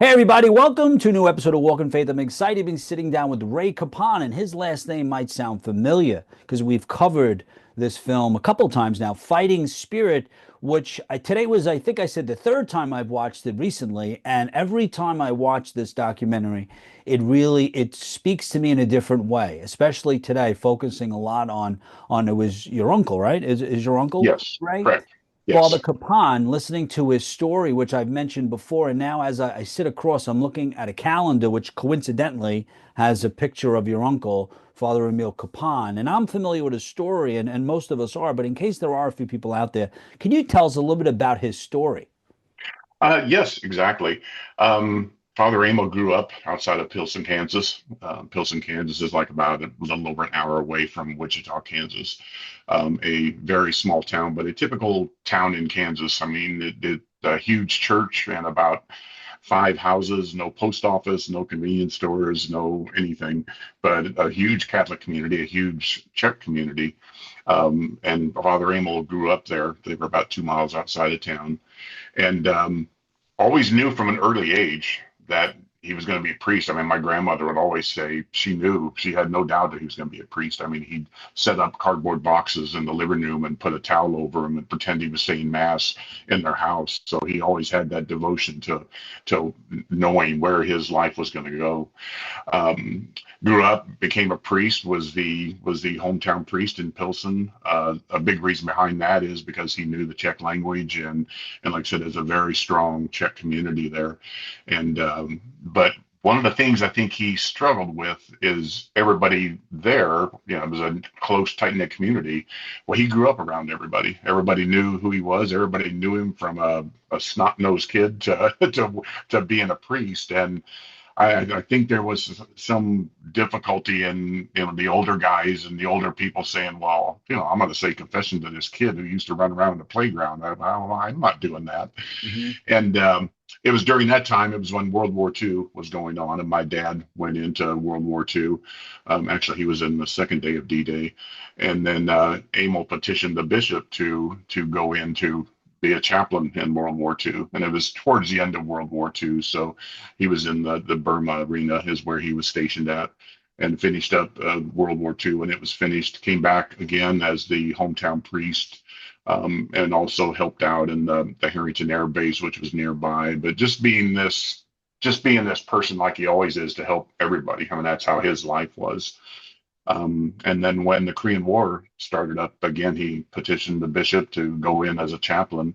Hey everybody, welcome to a new episode of Walk in Faith. I'm excited to be sitting down with Ray Kapaun, and his last name might sound familiar because we've covered this film a couple times now, Fighting Spirit, which today was, I think I said, the third time I've watched it recently, and every time I watch this documentary, it speaks to me in a different way, especially today, focusing a lot on it was your uncle, right? Is your uncle Yes, Ray? correct. Father Yes. Kapaun, listening to his story, which I've mentioned before, and now as I sit across, I'm looking at a calendar which coincidentally has a picture of your uncle, Father Emil Kapaun. And I'm familiar with his story, and most of us are, but in case there are a few people out there, can you tell us a little bit about his story? Yes, exactly. Father Emil grew up outside of Pilsen, Kansas. Pilsen, Kansas is like about a little over an hour away from Wichita, Kansas. A very small town, but a typical town in Kansas. I mean, a huge church and about five houses, no post office, no convenience stores, no anything, but a huge Catholic community, a huge Czech community. And Father Emil grew up there. They were about 2 miles outside of town and always knew from an early age that he was going to be a priest. I mean, my grandmother would always say she knew, she had no doubt that he was going to be a priest. I mean, he'd set up cardboard boxes in the living room and put a towel over him and pretend he was saying mass in their house. So he always had that devotion to knowing where his life was going to go. Um, Grew up, became a priest, was the hometown priest in Pilsen. A big reason behind that is because he knew the Czech language and like I said, there's a very strong Czech community there. And but one of the things I think he struggled with is everybody there, it was a close, tight-knit community. Well, he grew up around everybody. Everybody knew who he was. Everybody knew him from a snot-nosed kid to, to being a priest. And I think there was some difficulty in the older guys and the older people saying, well, I'm going to say confession to this kid who used to run around the playground. I'm not doing that. Hmm. And it was during that time, it was when World War II was going on, and my dad went into World War II. Actually, he was in the second day of D-Day. And then Emil petitioned the bishop to go in to be a chaplain in World War II. And it was towards the end of World War II. So he was in the Burma arena, is where he was stationed at, and finished up World War II. And it was finished, came back again as the hometown priest, and also helped out in the Harrington Air Base, which was nearby. But just being this person like he always is to help everybody. I mean, that's how his life was. And then when the Korean War started up again, he petitioned the bishop to go in as a chaplain,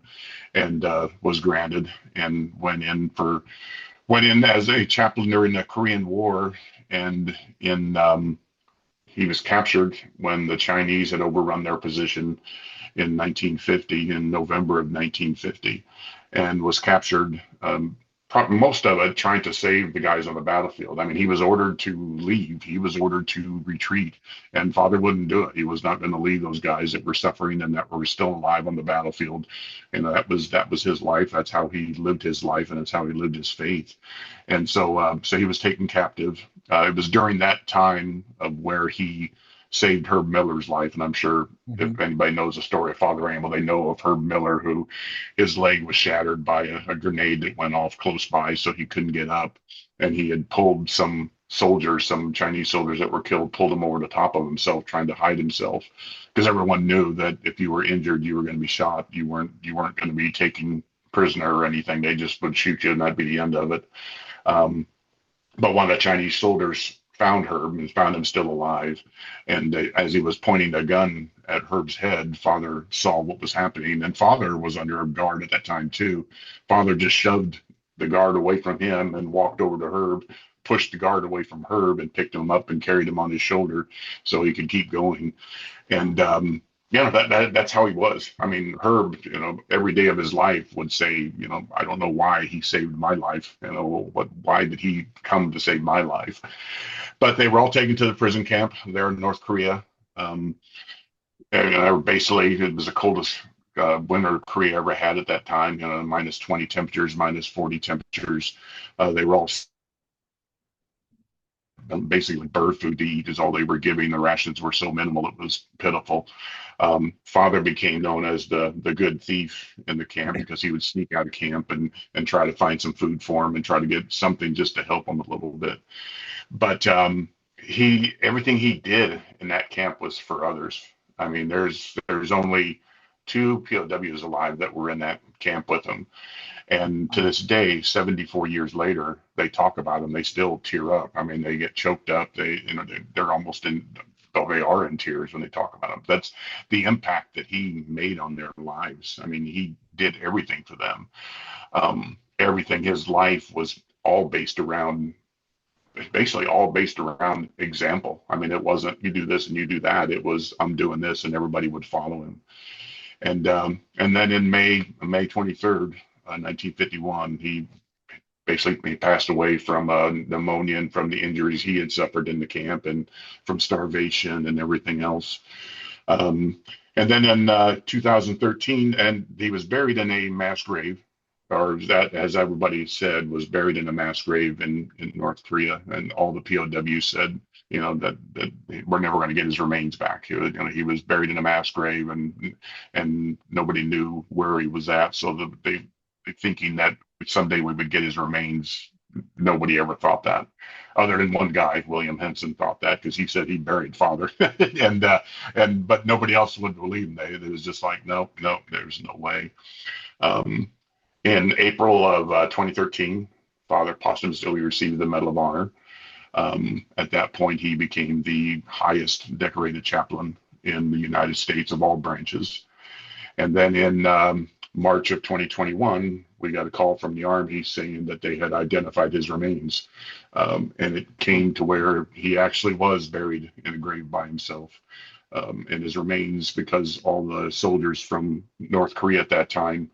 and was granted, and went in as a chaplain during the Korean War. And in he was captured when the Chinese had overrun their position in 1950, in November of 1950, and was captured. Most of it trying to save the guys on the battlefield. I mean, he was ordered to leave. He was ordered to retreat, and Father wouldn't do it. He was not going to leave those guys that were suffering and that were still alive on the battlefield. And that was his life. That's how he lived his life, and that's how he lived his faith. And so he was taken captive. It was during that time of where he saved Herb Miller's life. And I'm sure Hmm. if anybody knows the story of Father Amel, they know of Herb Miller, who his leg was shattered by a grenade that went off close by, so he couldn't get up. And he had pulled some soldiers, some Chinese soldiers that were killed, pulled him over the top of himself, trying to hide himself, because everyone knew that if you were injured, you were going to be shot. You weren't going to be taken prisoner or anything. They just would shoot you, and that'd be the end of it. Um, but one of the Chinese soldiers found Herb and found him still alive. And as he was pointing a gun at Herb's head, Father saw what was happening. And Father was under a guard at that time, too. Father just shoved the guard away from him and walked over to Herb, pushed the guard away from Herb, and picked him up and carried him on his shoulder so he could keep going. And that's how he was. I mean, Herb, every day of his life would say, I don't know why he saved my life. Why did he come to save my life? But they were all taken to the prison camp there in North Korea. Um, and basically, it was the coldest winter Korea ever had at that time. Minus 20 temperatures, minus 40 temperatures. They were all basically bird food to eat is all they were giving. The rations were so minimal, it was pitiful. Father became known as the good thief in the camp because he would sneak out of camp and try to find some food for him and try to get something just to help him a little bit. But he everything he did in that camp was for others. I mean, there's only two POWs alive that were in that camp with him, and to this day, 74 years later, they talk about him. They still tear up. I mean, they get choked up. They're almost in. Oh, they are in tears when they talk about him. That's the impact that he made on their lives. I mean, he did everything for them. Everything. His life was all based around basically all based around example. I mean, it wasn't you do this and you do that. It was I'm doing this, and everybody would follow him. And then in May 23rd, 1951, he passed away from pneumonia and from the injuries he had suffered in the camp and from starvation and everything else. And then in 2013, and he was buried in a mass grave, or that, as everybody said, was buried in a mass grave in North Korea. And all the POWs said, that we're never going to get his remains back. He was buried in a mass grave, and nobody knew where he was at. So they thinking that someday we would get his remains. Nobody ever thought that, other than one guy, William Henson, thought that because he said he buried Father, but nobody else would believe him. It was just like, no, there's no way. In April of 2013, Father posthumously received the Medal of Honor. At that point, he became the highest decorated chaplain in the United States of all branches. And then in March of 2021, we got a call from the Army saying that they had identified his remains. And it came to where he actually was buried in a grave by himself. And his remains, because all the soldiers from North Korea at that time,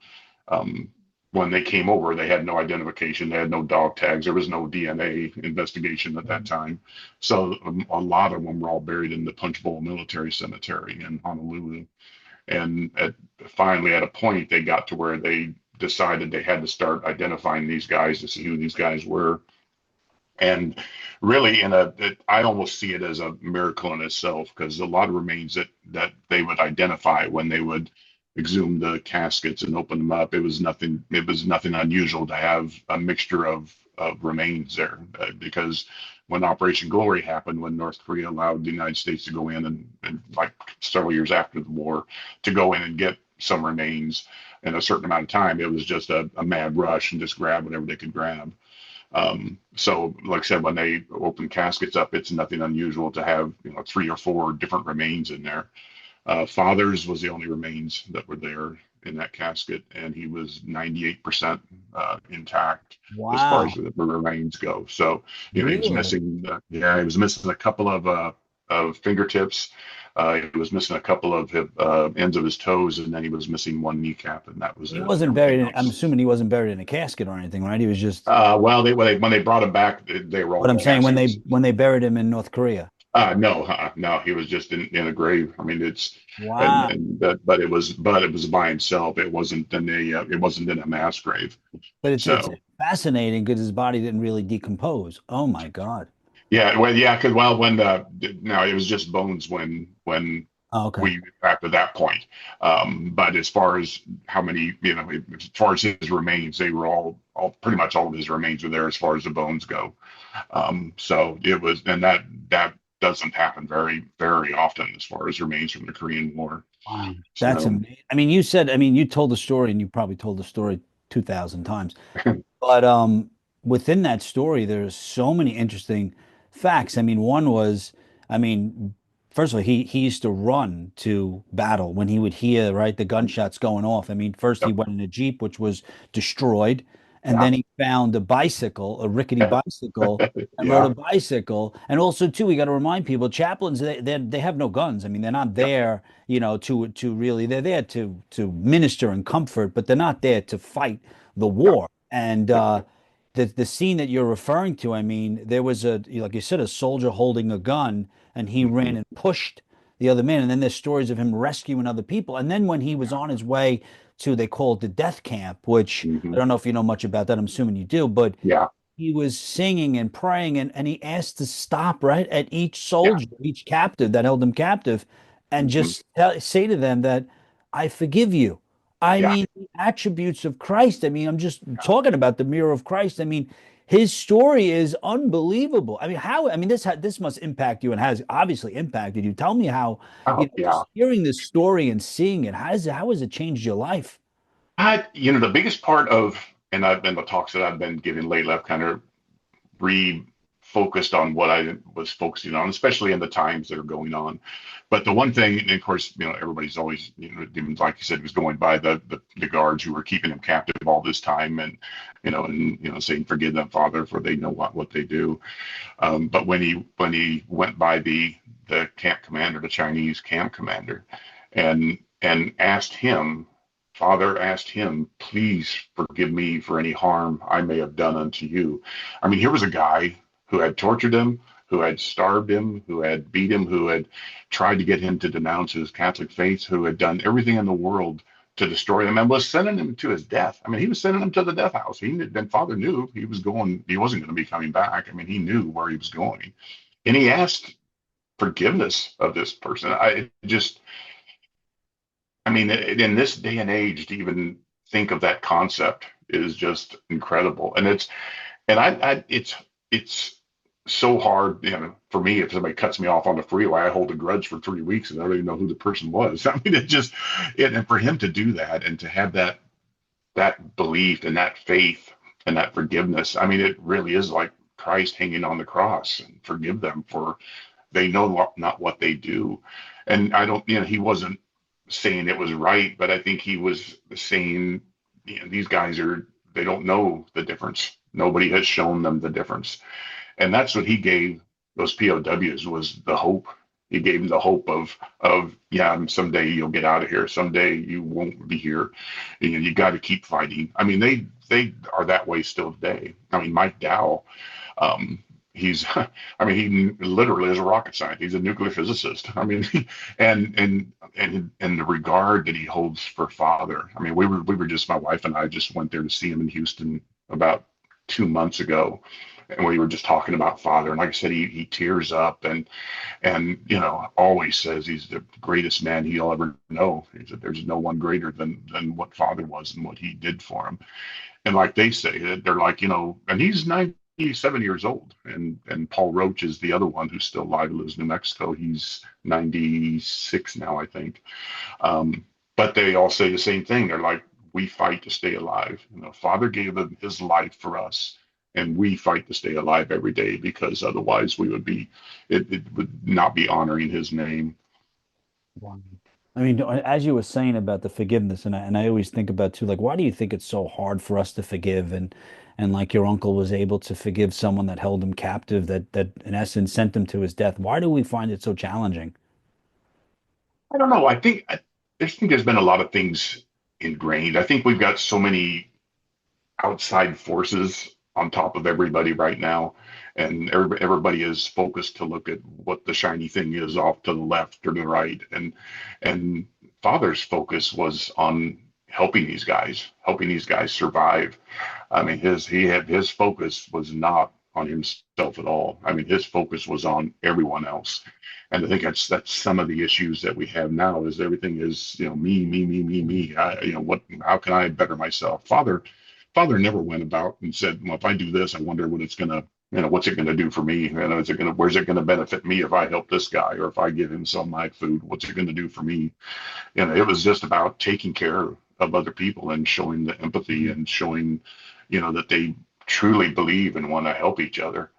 when they came over, they had no identification. They had no dog tags. There was no DNA investigation at that time. So a lot of them were all buried in the Punch Bowl Military Cemetery in Honolulu. And finally, at a point, they got to where they decided they had to start identifying these guys to see who these guys were. And really, I almost see it as a miracle in itself, because a lot of remains that they would identify when they would exhume the caskets and open them up, it was nothing unusual to have a mixture of remains there, because when Operation Glory happened, when North Korea allowed the United States to go in and like several years after the war, to go in and get some remains in a certain amount of time, it was just a mad rush and just grab whatever they could grab. So like I said, when they open caskets up, it's nothing unusual to have 3 or 4 different remains in there. Father's was the only remains that were there in that casket, and he was 98% intact. Wow. As far as the remains go. So really? He was missing. He was missing a couple of fingertips. He was missing a couple of ends of his toes, and then he was missing one kneecap, and that was it. He wasn't buried I'm assuming he wasn't buried in a casket or anything, right? He was just. Well, when they brought him back, they were all. But I'm saying when they buried him in North Korea. No, he was just in a grave. I mean, it's wow. But it was by himself. It wasn't in a mass grave. But it's fascinating because his body didn't really decompose. Oh my God. Yeah, because when it was just bones when we after that point. But as far as how many, as far as his remains, they were all pretty much all of his remains were there as far as the bones go. So it was, and that doesn't happen very, very often as far as remains from the Korean War. Wow. That's amazing. I mean, you told the story, and you probably told the story 2,000 times. But within that story, there's so many interesting facts. I mean, one was, first of all, he used to run to battle when he would hear, right, the gunshots going off. I mean, first he went in a Jeep, which was destroyed. And then he found a bicycle, a rickety bicycle, and rode a bicycle. And also, too, we got to remind people, chaplains, they have no guns. I mean, they're not there, to really, they're there to minister and comfort, but they're not there to fight the war. And the scene that you're referring to, I mean, there was like you said, a soldier holding a gun, and he ran and pushed the other man. And then there's stories of him rescuing other people. And then when he was on his way to, they call it the death camp, which I don't know if you know much about that. I'm assuming you do, but he was singing and praying, and he asked to stop right at each Yeah. soldier, each captive that held him captive, and Hmm. just say to them that I forgive you. I Yeah. mean, the attributes of Christ. I mean, I'm just talking about the mirror of Christ. I mean, his story is unbelievable. I mean, how? I mean, this must impact you and has obviously impacted you. Tell me how, Oh, yeah. just hearing this story and seeing it, how has it changed your life? The biggest part of, and I've been the talks that I've been giving lately, I've kind of refocused on what I was focusing on, especially in the times that are going on. But the one thing, and of course, everybody's always, even like you said, was going by the guards who were keeping him captive all this time, and saying, "Forgive them, Father, for they know what they do." But when he went by the camp commander, the Chinese camp commander, and asked him, Father asked him, please forgive me for any harm I may have done unto you. I mean, here was a guy who had tortured him, who had starved him, who had beat him, who had tried to get him to denounce his Catholic faith, who had done everything in the world to destroy him and was sending him to his death. I mean, he was sending him to the death house. Then Father knew he wasn't going to be coming back. I mean, he knew where he was going. And he asked forgiveness of this person. I mean, in this day and age, to even think of that concept is just incredible. It's so hard, for me. If somebody cuts me off on the freeway, I hold a grudge for 3 weeks and I don't even know who the person was. I mean, and for him to do that and to have that belief and that faith and that forgiveness, I mean, it really is like Christ hanging on the cross and forgive them for they know not what they do. And I don't, he wasn't saying it was right, but I think he was saying, these guys they don't know the difference. Nobody has shown them the difference. And that's what he gave those POWs was the hope. He gave them the hope of yeah, someday you'll get out of here. Someday you won't be here. You got to keep fighting. I mean, they are that way still today. I mean, Mike Dow, um, he's, I mean, he literally is a rocket scientist. He's a nuclear physicist. I mean, and the regard that he holds for Father. I mean, we were just my wife and I just went there to see him in Houston about 2 months ago, and we were just talking about Father. And like I said, he tears up and always says he's the greatest man he'll ever know. He said there's no one greater than what Father was and what he did for him. And like they say, they're like, and he's 97 years old, and Paul Roach is the other one who's still alive, who lives in New Mexico. He's 96 now, I think. But they all say the same thing. They're like, we fight to stay alive. Father gave his life for us, and we fight to stay alive every day because otherwise it would not be honoring his name. Wow. I mean, as you were saying about the forgiveness, and I always think about too, like, why do you think it's so hard for us to forgive? And like your uncle was able to forgive someone that held him captive, that in essence sent him to his death. Why do we find it so challenging? I don't know. I think there's been a lot of things ingrained. I think we've got so many outside forces on top of everybody right now, and everybody is focused to look at what the shiny thing is off to the left or the right, and Father's focus was on helping these guys survive. I mean, his focus was not on himself at all. I mean, his focus was on everyone else. And I think that's some of the issues that we have now is everything is, me, me, me, me, me. How can I better myself? Father never went about and said, well, if I do this, I wonder what it's gonna, what's it gonna do for me? Where's it gonna benefit me if I help this guy or if I give him some of my food? What's it gonna do for me? It was just about taking care of other people and showing the empathy and showing, that they truly believe and want to help each other.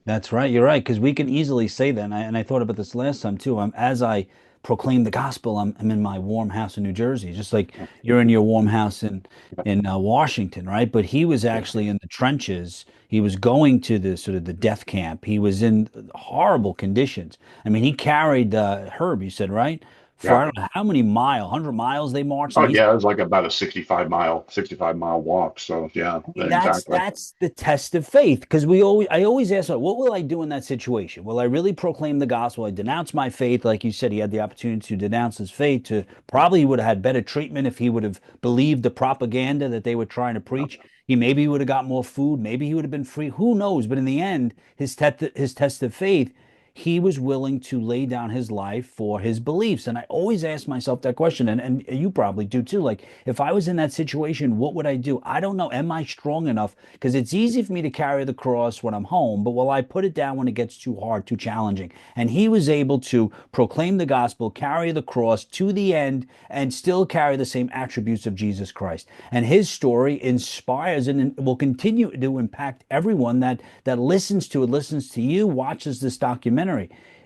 That's right. You're right. Because we can easily say that. And I thought about this last time too. As I proclaim the gospel, I'm in my warm house in New Jersey, just like you're in your warm house in Washington, right? But he was actually in the trenches. He was going to the sort of the death camp. He was in horrible conditions. I mean, he carried Herb, you said, right? For Yeah. I don't know how many 100 miles they marched, Oh and he's yeah, it was like about a 65 mile walk. So yeah, mean, exactly. that's the test of faith because I always ask, like, what will I do in that situation? Will I really proclaim the gospel? I denounce my faith, like you said, he had the opportunity to denounce his faith. To probably he would have had better treatment if he would have believed the propaganda that they were trying to preach. He maybe would have got more food. Maybe he would have been free. Who knows? But in the end, his test of faith, he was willing to lay down his life for his beliefs. And I always ask myself that question, and you probably do too. Like, if I was in that situation, what would I do? I don't know. Am I strong enough? Because it's easy for me to carry the cross when I'm home, but will I put it down when it gets too hard, too challenging? And he was able to proclaim the gospel, carry the cross to the end, and still carry the same attributes of Jesus Christ. And his story inspires and will continue to impact everyone that listens to it, listens to you, watches this documentary.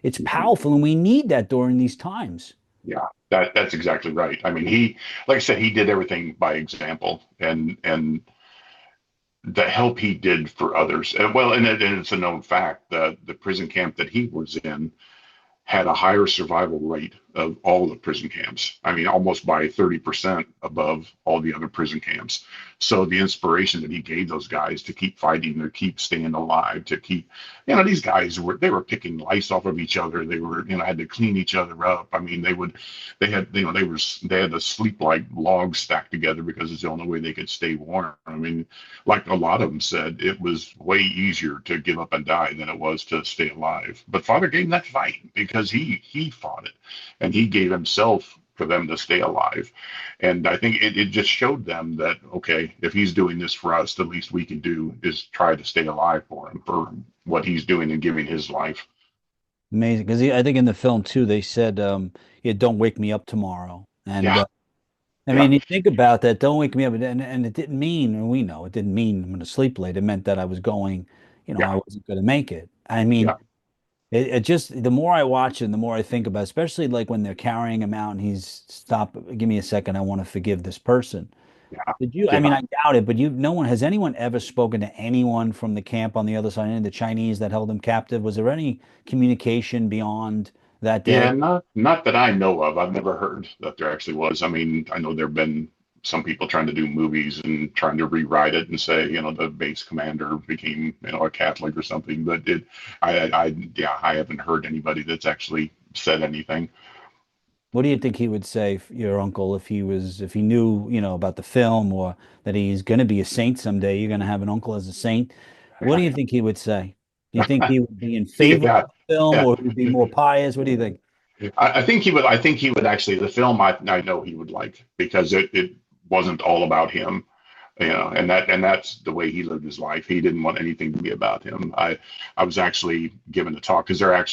It's Mhm. powerful, and we need that during these times. Yeah, that's exactly right. I mean, like I said, he did everything by example, and the help he did for others. And it's a known fact that the prison camp that he was in had a higher survival rate of all the prison camps. I mean, almost by 30% above all the other prison camps. So the inspiration that he gave those guys to keep fighting, to keep staying alive, to keep, these guys were picking lice off of each other. They were, had to clean each other up. I mean, they had to sleep like logs stacked together because it's the only way they could stay warm. I mean, like a lot of them said, it was way easier to give up and die than it was to stay alive. But Father gave him that fight because he fought it, and he gave himself for them to stay alive. And I think it just showed them that, okay, if he's doing this for us, the least we can do is try to stay alive for him, for what he's doing and giving his life. Amazing, because I think in the film too, they said, "Yeah, don't wake me up tomorrow." And Yeah, I yeah, mean, you think about that, "Don't wake me up," and it didn't mean, and we know it didn't mean I'm going to sleep late. It meant that I was going, yeah, I wasn't going to make it. I mean, yeah, it just the more I watch it, the more I think about, it, especially like when they're carrying him out and he's stop. Give me a second. I want to forgive this person. yeah, Did you? I yeah. mean, I doubt it, but no one has anyone ever spoken to anyone from the camp on the other side, any of the Chinese that held him captive? Was there any communication beyond that Yeah, day? not that I know of. I've never heard that there actually was. I mean, I know there've been some people trying to do movies and trying to rewrite it and say, the base commander became, a Catholic or something. But yeah, I haven't heard anybody that's actually said anything. What do you think he would say, your uncle, if he knew, about the film or that he's going to be a saint someday? You're going to have an uncle as a saint. What do you think he would say? Do you think he would be in favor Yeah, of the film yeah. or would he be more pious? What do you think? I think he would. I think he would actually. The film, I know he would like because it wasn't all about him. And that's the way he lived his life. He didn't want anything to be about him. I was actually given a talk because we're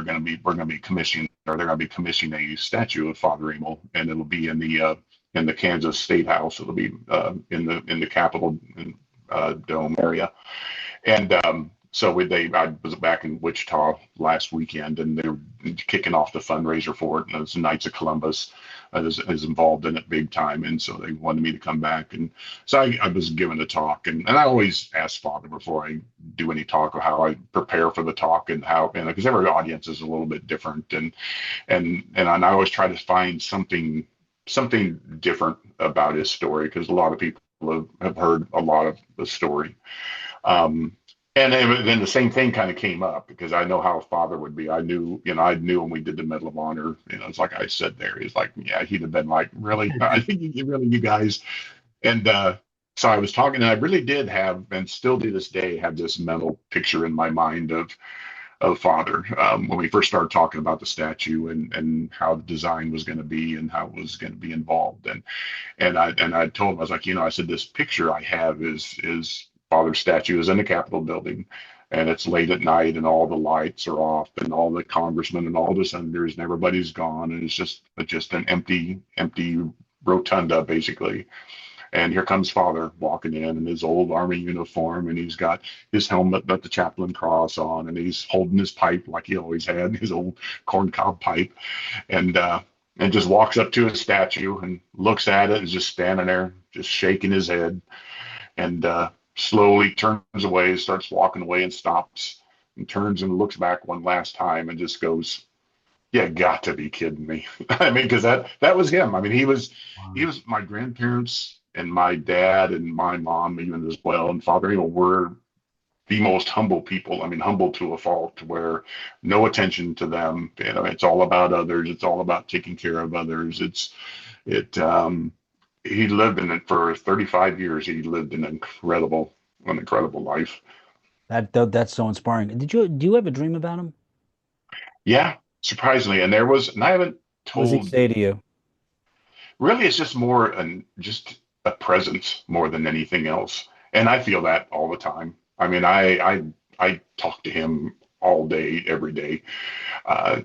going to be commissioning, or they're going to be commissioning a statue of Father Emil, and it'll be in the Kansas State House. It'll be in the Capitol Dome area. And I was back in Wichita last weekend, and they were kicking off the fundraiser for it. And it was the Knights of Columbus is involved in it big time, and so they wanted me to come back. And so I was given a talk, and I always ask Father before I do any talk or how I prepare for the talk and how, and because every audience is a little bit different, and I always try to find something different about his story because a lot of people have heard a lot of the story. Um, and then the same thing kind of came up because I know how Father would be. I knew when we did the Medal of Honor, it's like I said there, he's like, yeah, he'd have been like, really? I think really, you guys. And so I was talking, and I really did have, and still to this day, have this mental picture in my mind of Father when we first started talking about the statue and how the design was going to be and how it was going to be involved. And I told him, I was like, I said, this picture I have is Father's statue is in the Capitol building, and it's late at night, and all the lights are off, and all the congressmen and all the senators and everybody's gone, and it's just an empty rotunda basically. And here comes Father walking in his old army uniform, and he's got his helmet that the chaplain cross on, and he's holding his pipe like he always had, his old corncob pipe, and just walks up to his statue and looks at it and is just standing there, just shaking his head, and slowly turns away, starts walking away, and stops and turns and looks back one last time and just goes, "Yeah, got to be kidding me." I mean, because that was him. I mean, he was my grandparents and my dad and my mom even as well, and Father Emil were the most humble people. I mean, humble to a fault, where no attention to them. It's all about others. It's all about taking care of others. It he lived in it for 35 years. He lived an incredible life. That's so inspiring. Do you ever dream about him? Yeah, surprisingly. And I haven't What does he told, say to you? really, it's just more just a presence more than anything else. And I feel that all the time. I mean, I talk to him all day, every day. A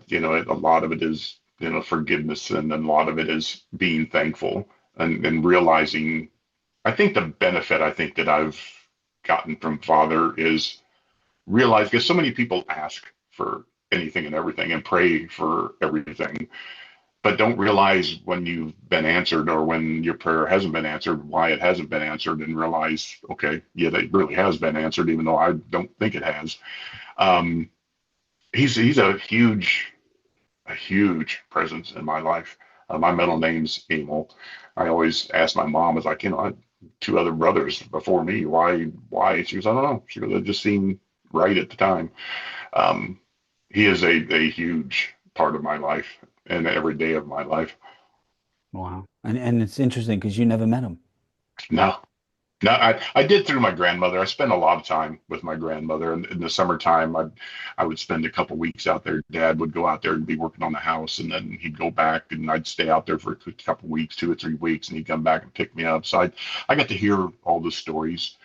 lot of it is, forgiveness, and a lot of it is being thankful and realizing. I think the benefit I think that I've gotten from Father is realize, because so many people ask for anything and everything and pray for everything, but don't realize when you've been answered, or when your prayer hasn't been answered, why it hasn't been answered, and realize, okay, yeah, it really has been answered, even though I don't think it has. Um, he's a huge presence in my life. My middle name's Emil. I always ask my mom, I was like, I had two other brothers before me. Why? She goes, I don't know. She goes, it just seemed right at the time. Um, he is a huge part of my life and every day of my life. Wow. And it's interesting because you never met him. No, no, I did through my grandmother. I spent a lot of time with my grandmother. In the summertime, I would spend a couple weeks out there. Dad would go out there and be working on the house, and then he'd go back, and I'd stay out there for a couple weeks, 2 or 3 weeks, and he'd come back and pick me up. So I got to hear all the stories.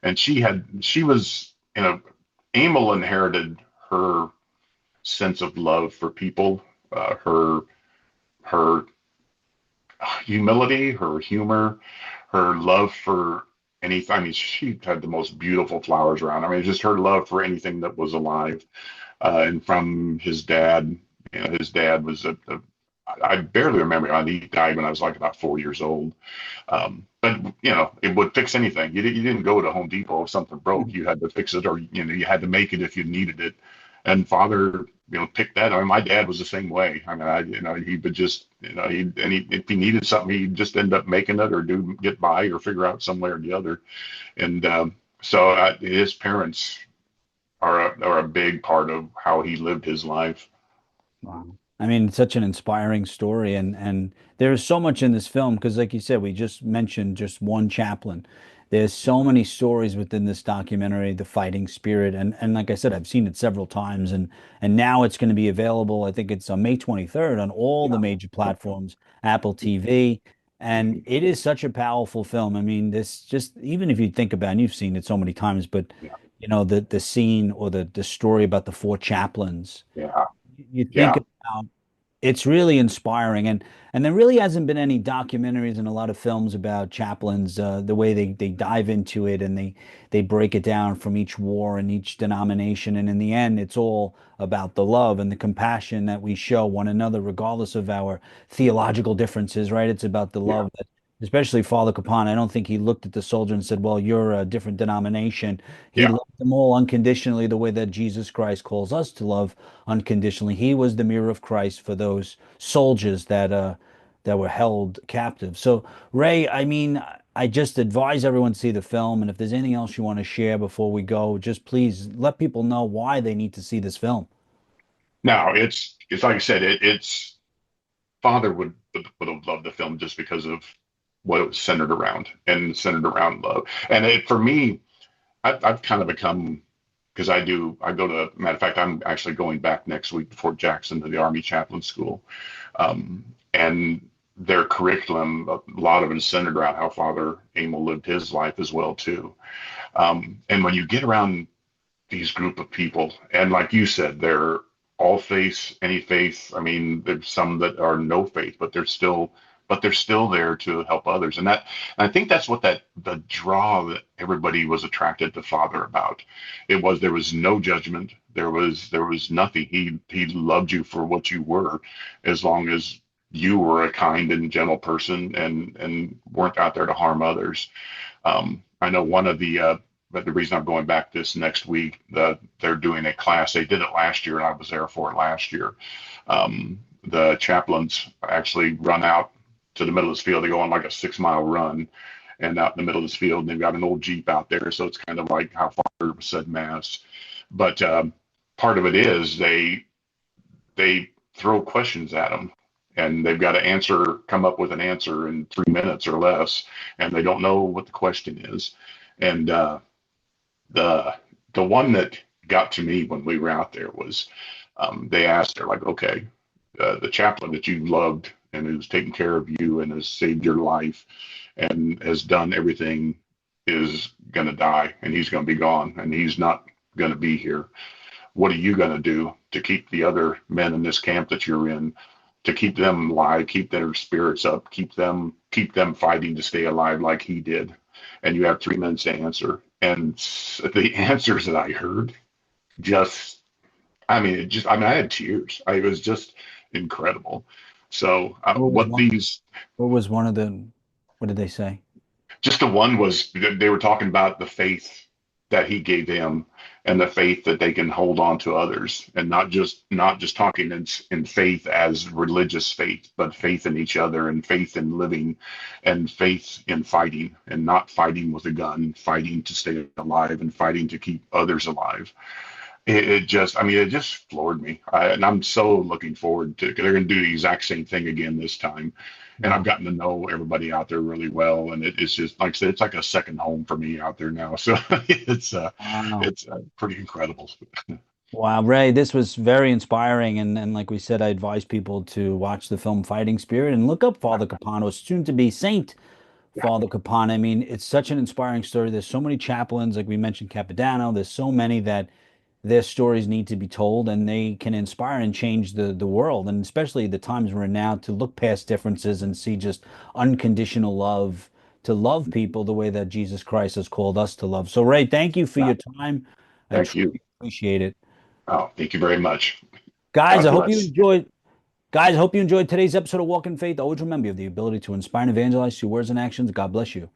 And she was, Emil inherited her sense of love for people, her humility, her humor, her love for anything. I mean, she had the most beautiful flowers around. I mean, just her love for anything that was alive. And from his dad, his dad was I barely remember. He died when I was like about 4 years old. But it would fix anything. You didn't go to Home Depot if something broke. You had to fix it, or you had to make it if you needed it. And Father, picked that. I mean, my dad was the same way. I mean, he would just, if he needed something, he'd just end up making it, or get by, or figure out some way or the other. And so his parents are a big part of how he lived his life. Wow. I mean, it's such an inspiring story, and there's so much in this film because, like you said, we just mentioned just one chaplain. There's so many stories within this documentary, the fighting spirit, and like I said, I've seen it several times, and now it's going to be available. I think it's on May 23rd on all the Yeah. major platforms, Apple TV, and Mhm. it is such a powerful film. I mean, this just even if you think about, and you've seen it so many times, but Yeah. the scene or the story about the four chaplains Yeah. you think Yeah. about it's really inspiring and there really hasn't been any documentaries and a lot of films about chaplains the way they dive into it and they break it down from each war and each denomination and in the end it's all about the love and the compassion that we show one another regardless of our theological differences, right? It's about the Yeah. love that especially Father Kapaun. I don't think he looked at the soldier and said, well, you're a different denomination. He Yeah. loved them all unconditionally the way that Jesus Christ calls us to love unconditionally. He was the mirror of Christ for those soldiers that were held captive. So, Ray, I mean, I just advise everyone to see the film, and if there's anything else you want to share before we go, just please let people know why they need to see this film. No, it's like I said, it's Father would have loved the film just because of what it was centered around, and centered around love. And for me, I've kind of become, because I go to, matter of fact, I'm actually going back next week to Fort Jackson to the Army Chaplain School. And their curriculum, a lot of it is centered around how Father Emil lived his life as well too. And when you get around these group of people, and like you said, they're all faiths, any faith. I mean, there's some that are no faith, but they're still there to help others. And I think that's what the draw that everybody was attracted to Father about. There was no judgment. There was nothing. He loved you for what you were, as long as you were a kind and gentle person, and weren't out there to harm others. I know one of but the reason I'm going back this next week, they're doing a class. They did it last year, and I was there for it last year. The chaplains actually run out to the middle of this field. They go on like a 6 mile run, and out in the middle of this field, and they've got an old Jeep out there. So it's kind of like how Father said Mass. But part of it is they throw questions at them, and they've got to come up with an answer in 3 minutes or less, and they don't know what the question is. And the the one that got to me when we were out there was, they asked her like, okay, the chaplain that you loved and who's taken care of you and has saved your life and has done everything is going to die, and he's going to be gone, and he's not going to be here. What are you going to do to keep the other men in this camp that you're in, to keep them alive, keep their spirits up, keep them fighting to stay alive like he did? And you have 3 minutes to answer. And the answers that I heard, just, I mean, I had tears. It was just incredible. So What was what one? these What was one of the? What did they say? just the one was, they were talking about the faith that he gave them, and the faith that they can hold on to others, and not just talking in faith as religious faith, but faith in each other, and faith in living, and faith in fighting, and not fighting with a gun, fighting to stay alive, and fighting to keep others alive. It just, I mean, it just floored me. And I'm so looking forward to, they're going to do the exact same thing again this time. And I've Wow. gotten to know everybody out there really well. And it's just, like I said, it's like a second home for me out there now. So Wow. it's pretty incredible. Wow, Ray, this was very inspiring. And like we said, I advise people to watch the film Fighting Spirit and look up Father Kapaun, soon to be Saint Yeah. Father Kapaun. I mean, it's such an inspiring story. There's so many chaplains, like we mentioned, Capodanno. There's so many that their stories need to be told, and they can inspire and change the world, and especially the times we're in now, to look past differences and see just unconditional love, to love people the way that Jesus Christ has called us to love. So, Ray, thank you for Yeah. your time. I Thank you. truly appreciate it. Oh, thank you very much. Guys, God I hope you bless. enjoyed. Guys, I hope you enjoyed today's episode of Walk in Faith. Always remember you have the ability to inspire and evangelize through words and actions. God bless you.